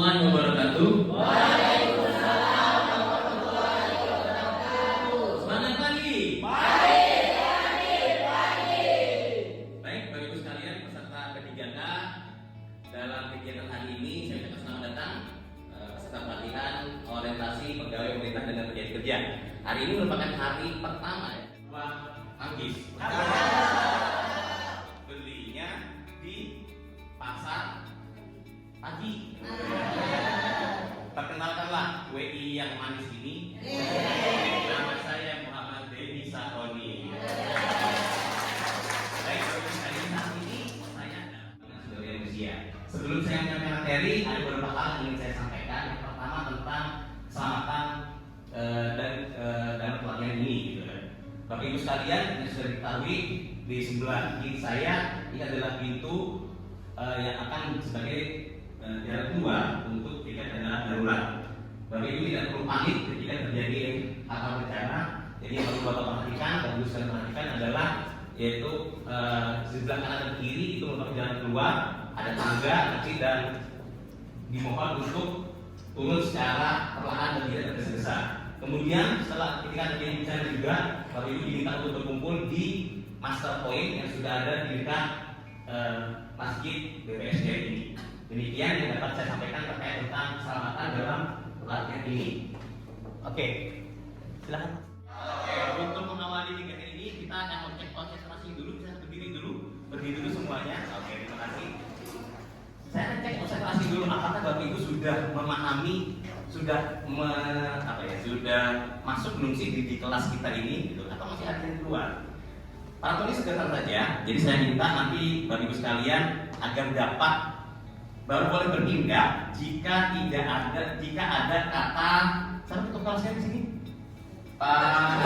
warahmatullahi wabarakatuh. Waalaikumsalam warahmatullahi wabarakatuh. Selamat pagi. Pagi. Baik, Bapak Ibu sekalian, peserta K3K, dalam kegiatan hari ini saya ucapkan selamat datang peserta pelatihan orientasi pegawai pemerintah dan pencari kerja. Hari ini merupakan hari pertama ya. Wah, manggis. Belinya di pasar pagi. Perkenalkanlah WI yang manis ini. Nama saya Muhammad Dewi Saroni. Baik, saat ini saya adalah sebagai manusia. Sebelum saya menyampaikan materi, ada beberapa hal yang ingin saya sampaikan. Yang pertama tentang keselamatan dalam pelatihan ini, gitu kan. Bapak Ibu sekalian, yang sudah diketahui di sebelah kiri saya ini adalah pintu yang akan sebagai jalan keluar untuk jika ada darurat. Bapak Ibu tidak perlu panik ketika terjadi hal-hal bencana. Jadi yang perlu Bapak perhatikan dan Ibu sekalian perhatikan adalah yaitu sebelah kanan dan kiri itu merupakan jalan keluar, ada tangga kecil dan dimohon untuk turun secara perlahan dan tidak tergesa-gesa. Kemudian setelah ketika terjadi bencana juga, Bapak Ibu diminta untuk berkumpul di master point yang sudah ada di dekat masjid BPSD ini. Demikian yang dapat saya sampaikan terkait tentang keselamatan dalam pelatihan ini. Oke, silakan. Oke, untuk mengawali kegiatan ini kita akan mengecek konsentrasi dulu. Bisa berdiri dulu semuanya. Oke, terima kasih. Saya akan cek konsentrasi dulu. Apakah Bapak Ibu sudah memahami, sudah masuk belum sih di kelas kita ini, gitu, atau masih ada yang keluar? Para tulis sederhana saja. Jadi saya minta nanti Bapak Ibu sekalian agar dapat baru boleh berpindah jika ada kata siapa ketua kelas saya di sini? Pak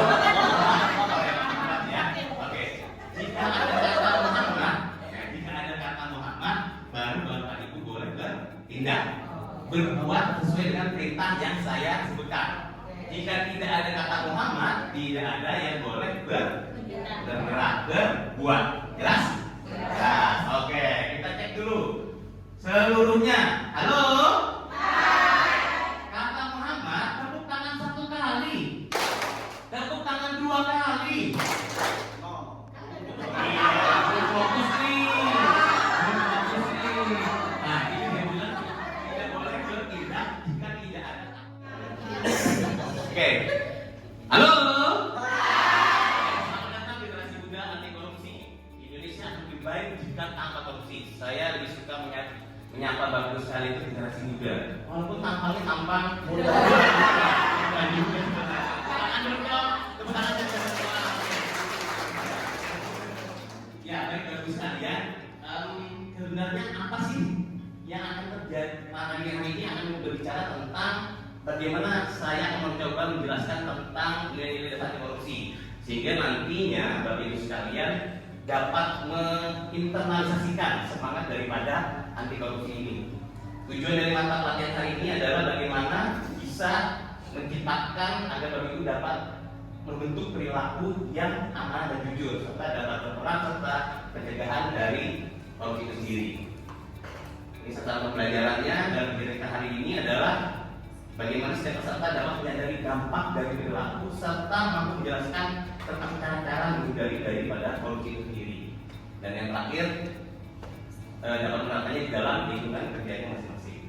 ya. Oke. Jika ada kata Muhammad, baru Bapak Ibu boleh berpindah. Berbuat sesuai dengan perintah yang saya sebutkan. Jika tidak ada kata Muhammad, tidak ada yang boleh bergerak, berbuat. Jelas? Jelas. Oke, kita cek dulu seluruhnya. Halo? Hai. Kata Muhammad, tepuk tangan 1 kali. Tepuk tangan 2 kali. Iya, fokus nih. Nah, ini dia bilang tidak boleh bertindak jika tidak ada. Oke. Halo? Selamat datang di generasi muda anti korupsi. Indonesia lebih baik jika tanpa korupsi. Saya lebih suka menyapa Bapak sekali itu generasi muda. Walaupun tampangnya tampang muda. Ya, baik Bapak sekalian. Sebenarnya apa sih yang akan terjadi? Hari ini akan berbicara tentang bagaimana saya akan mencoba menjelaskan tentang nilai-nilai dasar korupsi, sehingga nantinya Bapak Ibu sekalian dapat menginternalisasikan semangat daripada anti korupsi ini. Tujuan dari mata pelatihan hari ini adalah bagaimana bisa menciptakan agar Bapak Ibu dapat membentuk perilaku yang amanah dan jujur, serta dapat berperan serta pencegahan dari korupsi itu sendiri. Ini serta pembelajarannya dalam kegiatan hari ini adalah bagaimana setiap peserta dapat menyadari dampak dari perilaku serta mampu menjelaskan tentang cara-cara menghindari daripada korupsi itu sendiri. Dan yang terakhir dapat menerapkannya di dalam lingkungan kerjanya masing-masing.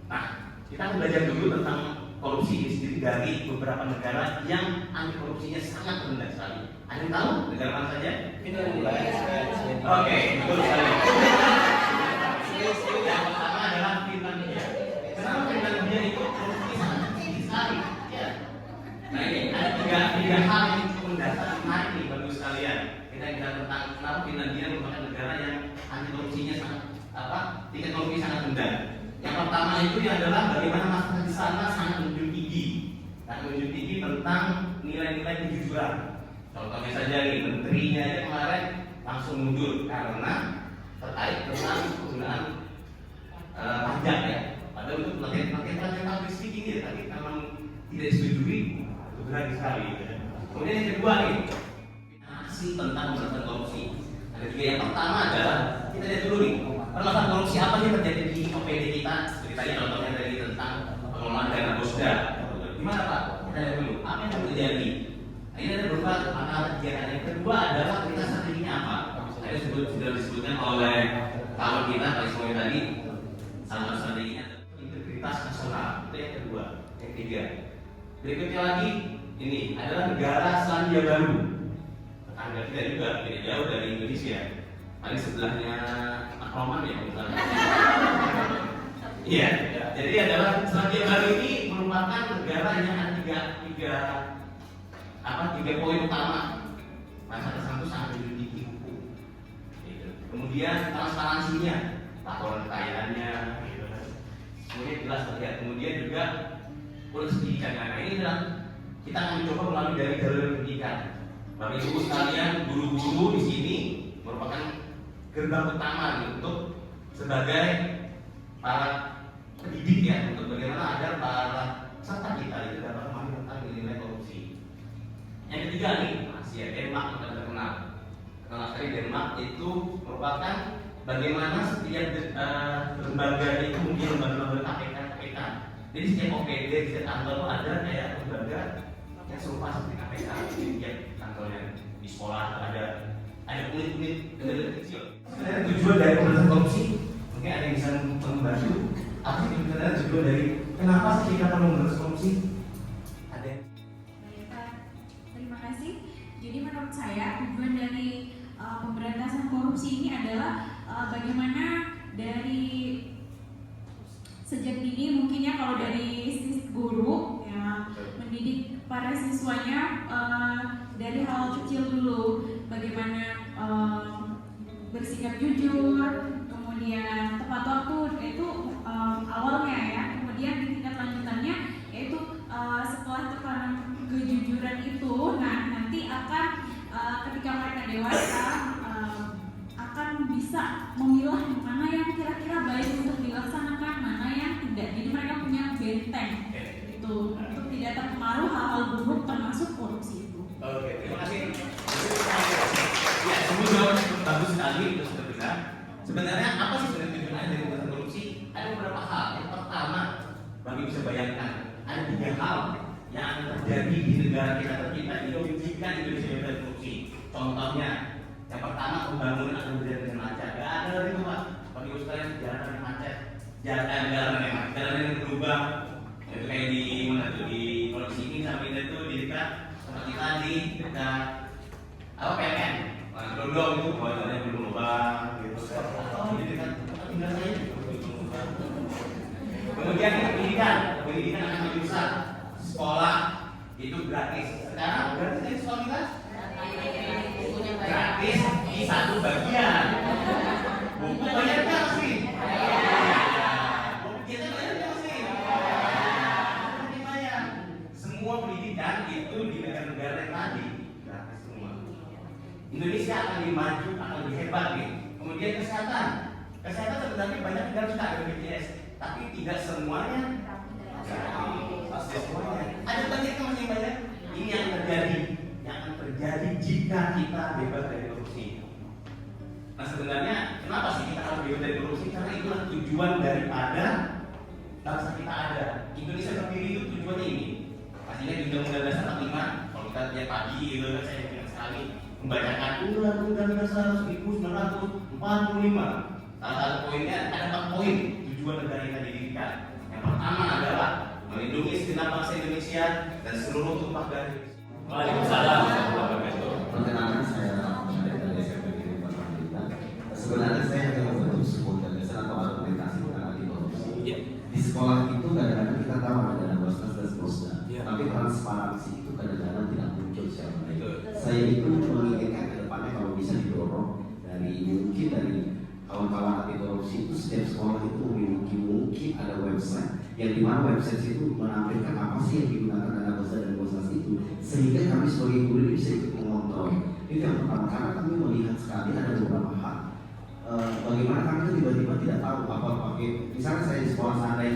Nah, kita akan belajar dulu tentang korupsi ini sendiri dari beberapa negara yang anti korupsinya sangat rendah sekali. Ada yang tahu negara mana saja? Oke, betul sekali. Yang pertama adalah Finlandia. Kenapa Finlandia itu korupsi sangat tinggi sekali? Ya. Nah ini ada tiga hal yang cukup mendasar menarik nih bagus sekalian. Kita bicara tentang kenapa Finlandia merupakan negara yang anti korupsinya sangat tingkat korupsi sangat rendah. Yang pertama itu adalah bagaimana masyarakat di sana sangat menjunjung tinggi tentang nilai-nilai kejujuran. Contohnya saja nih, menterinya aja kemarin langsung mundur karena terkait tentang penggunaan pajak ya. Padahal untuk pelatihan public speaking ya, tapi memang tidak disetujui, itu berat sekali. Kemudian yang kedua nih, aksi tentang pemberantasan korupsi. Ada juga yang pertama adalah kita lihat dulu nih, permasalahan korupsi apa sih terjadi di OPD kita? Seperti tadi contohnya tadi tentang pengelolaan dana bosda. Gimana Pak? Kita lihat dulu, apa yang terjadi? Nah, ini ada beberapa langkah kegiatan. Yang kedua adalah kita strateginya apa? Tadi sudah disebutkan oleh kawan kita Pak Ismail tadi, salah satu strateginya integritas nasional. Itu yang kedua. Yang ketiga, berikutnya lagi ini adalah negara Selandia Baru. Tetangga kita juga tidak jauh dari Indonesia. Paling sebelahnya Akroman ya misalnya. Iya, jadi adalah Selandia Baru ini merupakan negara yang ada tiga poin utama. Masyarakat itu sangat menjunjung hukum. Gitu. Kemudian transparansinya, laporan kekayaannya, gitu. Semuanya jelas terlihat. Kemudian juga proses pendidikan. Nah ini adalah kita akan mencoba melalui dari jalur pendidikan. Bapak Ibu sekalian, guru-guru di sini merupakan gerbang utama untuk sebagai para pendidik ya, untuk bagaimana agar para peserta kita itu dapat memahami tentang nilai korupsi. Yang ketiga nih, Asia Denmark yang terkenal. Terkenal sekali Denmark itu merupakan bagaimana setiap lembaga itu mungkin lembaga KPK. Jadi setiap OPD, setiap kantor itu ada kayak lembaga yang serupa seperti KPK. Jadi tiap kantornya di sekolah ada unit-unit kecil. Sebenarnya tujuan dari pemberantasan korupsi, mungkin ada yang bisa membantu. Apa sih sebenarnya tujuan dari kenapa sih kita perlu memberantas korupsi? Ada. Baik Pak, terima kasih. Jadi menurut saya tujuan dari pemberantasan korupsi ini adalah bagaimana dari sejak dini mungkin ya kalau dari sisi guru ya mendidik para siswanya dari hal kecil dulu, bagaimana bersikap jujur, kemudian tepat waktu itu awalnya ya, kemudian di tingkat lanjutannya yaitu setelah tekanan kejujuran itu, nah nanti akan ketika mereka dewasa akan bisa memilah mana yang kira-kira baik untuk dilaksanakan, mana yang tidak. Jadi mereka punya benteng itu untuk tidak terpengaruh hal-hal buruk termasuk korupsi itu. Oke, terima kasih. Ya, semua jawaban bagus sekali, itu sudah benar. Sebenarnya apa sih sebenarnya tujuan dari pemberantasan korupsi? Ada beberapa hal. Yang pertama, bagi bisa bayangkan, ada 3 hal yang akan terjadi di negara kita tercinta jika Indonesia bebas korupsi. Contohnya, yang pertama pembangunan akan berjalan dengan lancar. Gak ada lagi tuh Pak, bagi ibu sekalian jalan yang macet, jalan yang berlubang. Itu kayak di mana tuh di kalau di sini sama ini tuh di dekat tempat kita di dekat apa PLN, Dondong itu jalannya berlubang gitu. Oh di dekat tempat tinggal saya. Kemudian pendidikan akan lebih besar. Sekolah itu gratis. Sekarang gratis di sekolah kita? Gratis di satu bagian. Buku bayar nggak sih? Buku kita bayar nggak sih? Dibayar. Semua pendidikan itu di negara-negara yang tadi gratis semua. Indonesia akan lebih maju, akan lebih hebat nih. Kemudian kesehatan sebenarnya banyak negara sudah ada BPJS, tapi tidak semuanya. Pasti semuanya. Ada banyak yang masih banyak. Ini yang akan terjadi jika kita bebas dari korupsi. Nah sebenarnya kenapa sih kita harus bebas dari korupsi? Karena itulah tujuan daripada bangsa kita ada. Indonesia berdiri itu tujuannya ini. Pastinya di Undang-Undang Dasar 45. Kalau kita lihat pagi gitu kan saya ingat sekali membacakan Undang-Undang Dasar 1945. Salah satu poinnya ada 4 poin tujuan negara kita didirikan. Yang pertama adalah melindungi segenap bangsa Indonesia dan seluruh tumpah darah. Waalaikumsalam warahmatullahi wabarakatuh. Perkenalkan saya dari SMP Universitas. Sebenarnya saya hanya membentuk sebuah gagasan atau argumentasi tentang anti korupsi. Di sekolah itu kadang-kadang kita tahu ada dana bosnas dan seterusnya, tapi transparansi itu kadang-kadang tidak muncul secara baik. Saya itu menginginkan ke depannya kalau bisa didorong dari mungkin dari kawan-kawan anti korupsi itu setiap sekolah itu memiliki mungkin ada website yang dimana website itu menampilkan apa sih yang digunakan dana bosnas dan bosnas itu, sehingga kami sebagai guru bisa ikut mengontrol. Itu yang pertama, karena kami melihat sekali ada beberapa hal bagaimana kami itu tiba-tiba tidak tahu apa pakai. Misalnya saya di sekolah saya,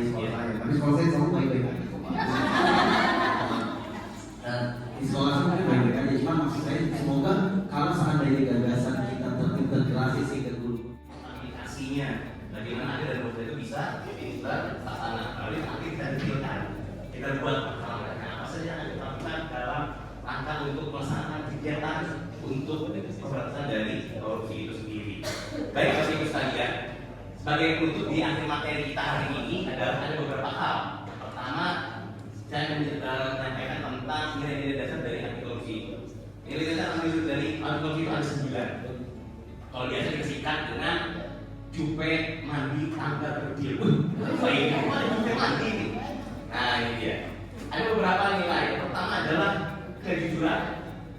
tapi sekolah saya selalu baik-baik aja kok Pak. Dan di sekolah saya baik-baik aja, cuma maksud saya semoga kalau seandainya gagasan kita terintegrasi sehingga guru untuk pemberantasan dari korupsi itu sendiri. Baik Bapak Ibu sekalian, sebagai penutup di akhir materi kita hari ini adalah ada beberapa hal. Pertama, saya akan menyampaikan tentang nilai-nilai dasar dari anti korupsi. Nilai dasar anti korupsi itu ada 9. Kalau biasa disingkat dengan jupe mandi tangga kecil. Apa ini? Jupe mandi. Nah ini dia. Ada beberapa nilai. Yang pertama adalah kejujuran.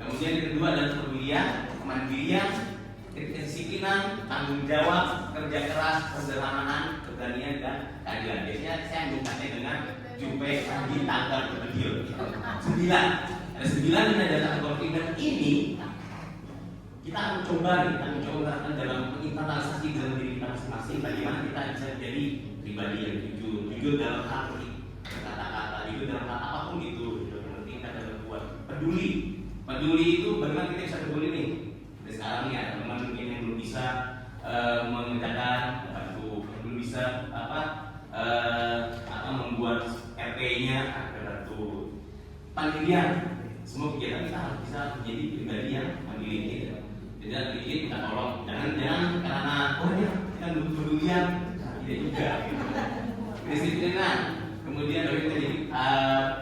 Kemudian yang kedua adalah kepedulian, kemandirian, kedisiplinan, tanggung jawab, kerja keras, kesederhanaan, keberanian dan keadilan. Biasanya saya mengucapnya dengan jupe mandi tangga kecil. 9. Ada 9 nilai dasar korupsi dan ini kita akan coba menerapkan dalam internalisasi dalam diri kita masing-masing. Bagaimana kita bisa menjadi pribadi yang jujur dalam hati, kata-kata, jujur dalam hal apapun itu, tingkat dalam buat peduli itu bagaimana kita bisa peduli nih. Dari sekarang nih ada teman mungkin yang belum bisa mengerjakan, bantu, yang belum bisa atau membuat RP-nya, bantu. Pandirian, semua kegiatan kita harus bisa menjadi pribadi yang mandiri. Tidak dikit kita tolong, jangan karena ya kita kepedulian, tidak juga. Disiplinan, kemudian kita jadi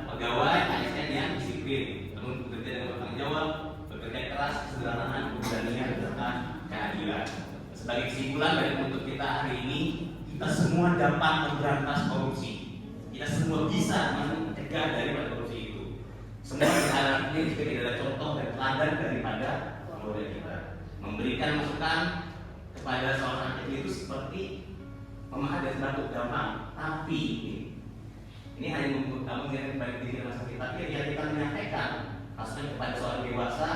pegawai ASN yang disiplin, namun bekerja dengan bertanggung jawab, bekerja keras, kesederhanaan, keberanian serta keadilan. Sebagai kesimpulan dari penuntut kita hari ini, kita semua dapat memberantas korupsi. Kita semua bisa mencegah daripada korupsi itu. Semua berharap ini sebagai adalah contoh dan teladan daripada keluarga kita. Memberikan masukan kepada seorang atlet itu seperti memahami dan gampang, tapi ini hanya membuat kamu yang baik diri masa kita. Tapi yang kita menyampaikan masukan kepada seorang dewasa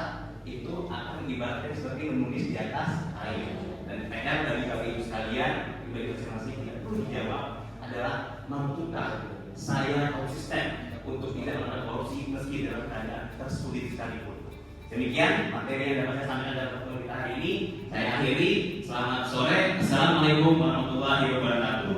itu akan mengibaratkan seperti menulis di atas air. Dan PR dari Bapak Ibu sekalian, pribadi masing-masing yang perlu dijawab adalah mampukah saya konsisten untuk tidak melakukan korupsi meski dalam keadaan tersulit sekalipun. Demikian materi yang dapat saya sampaikan dalam pertemuan kita hari ini. Saya akhiri. Selamat sore. Assalamualaikum warahmatullahi wabarakatuh.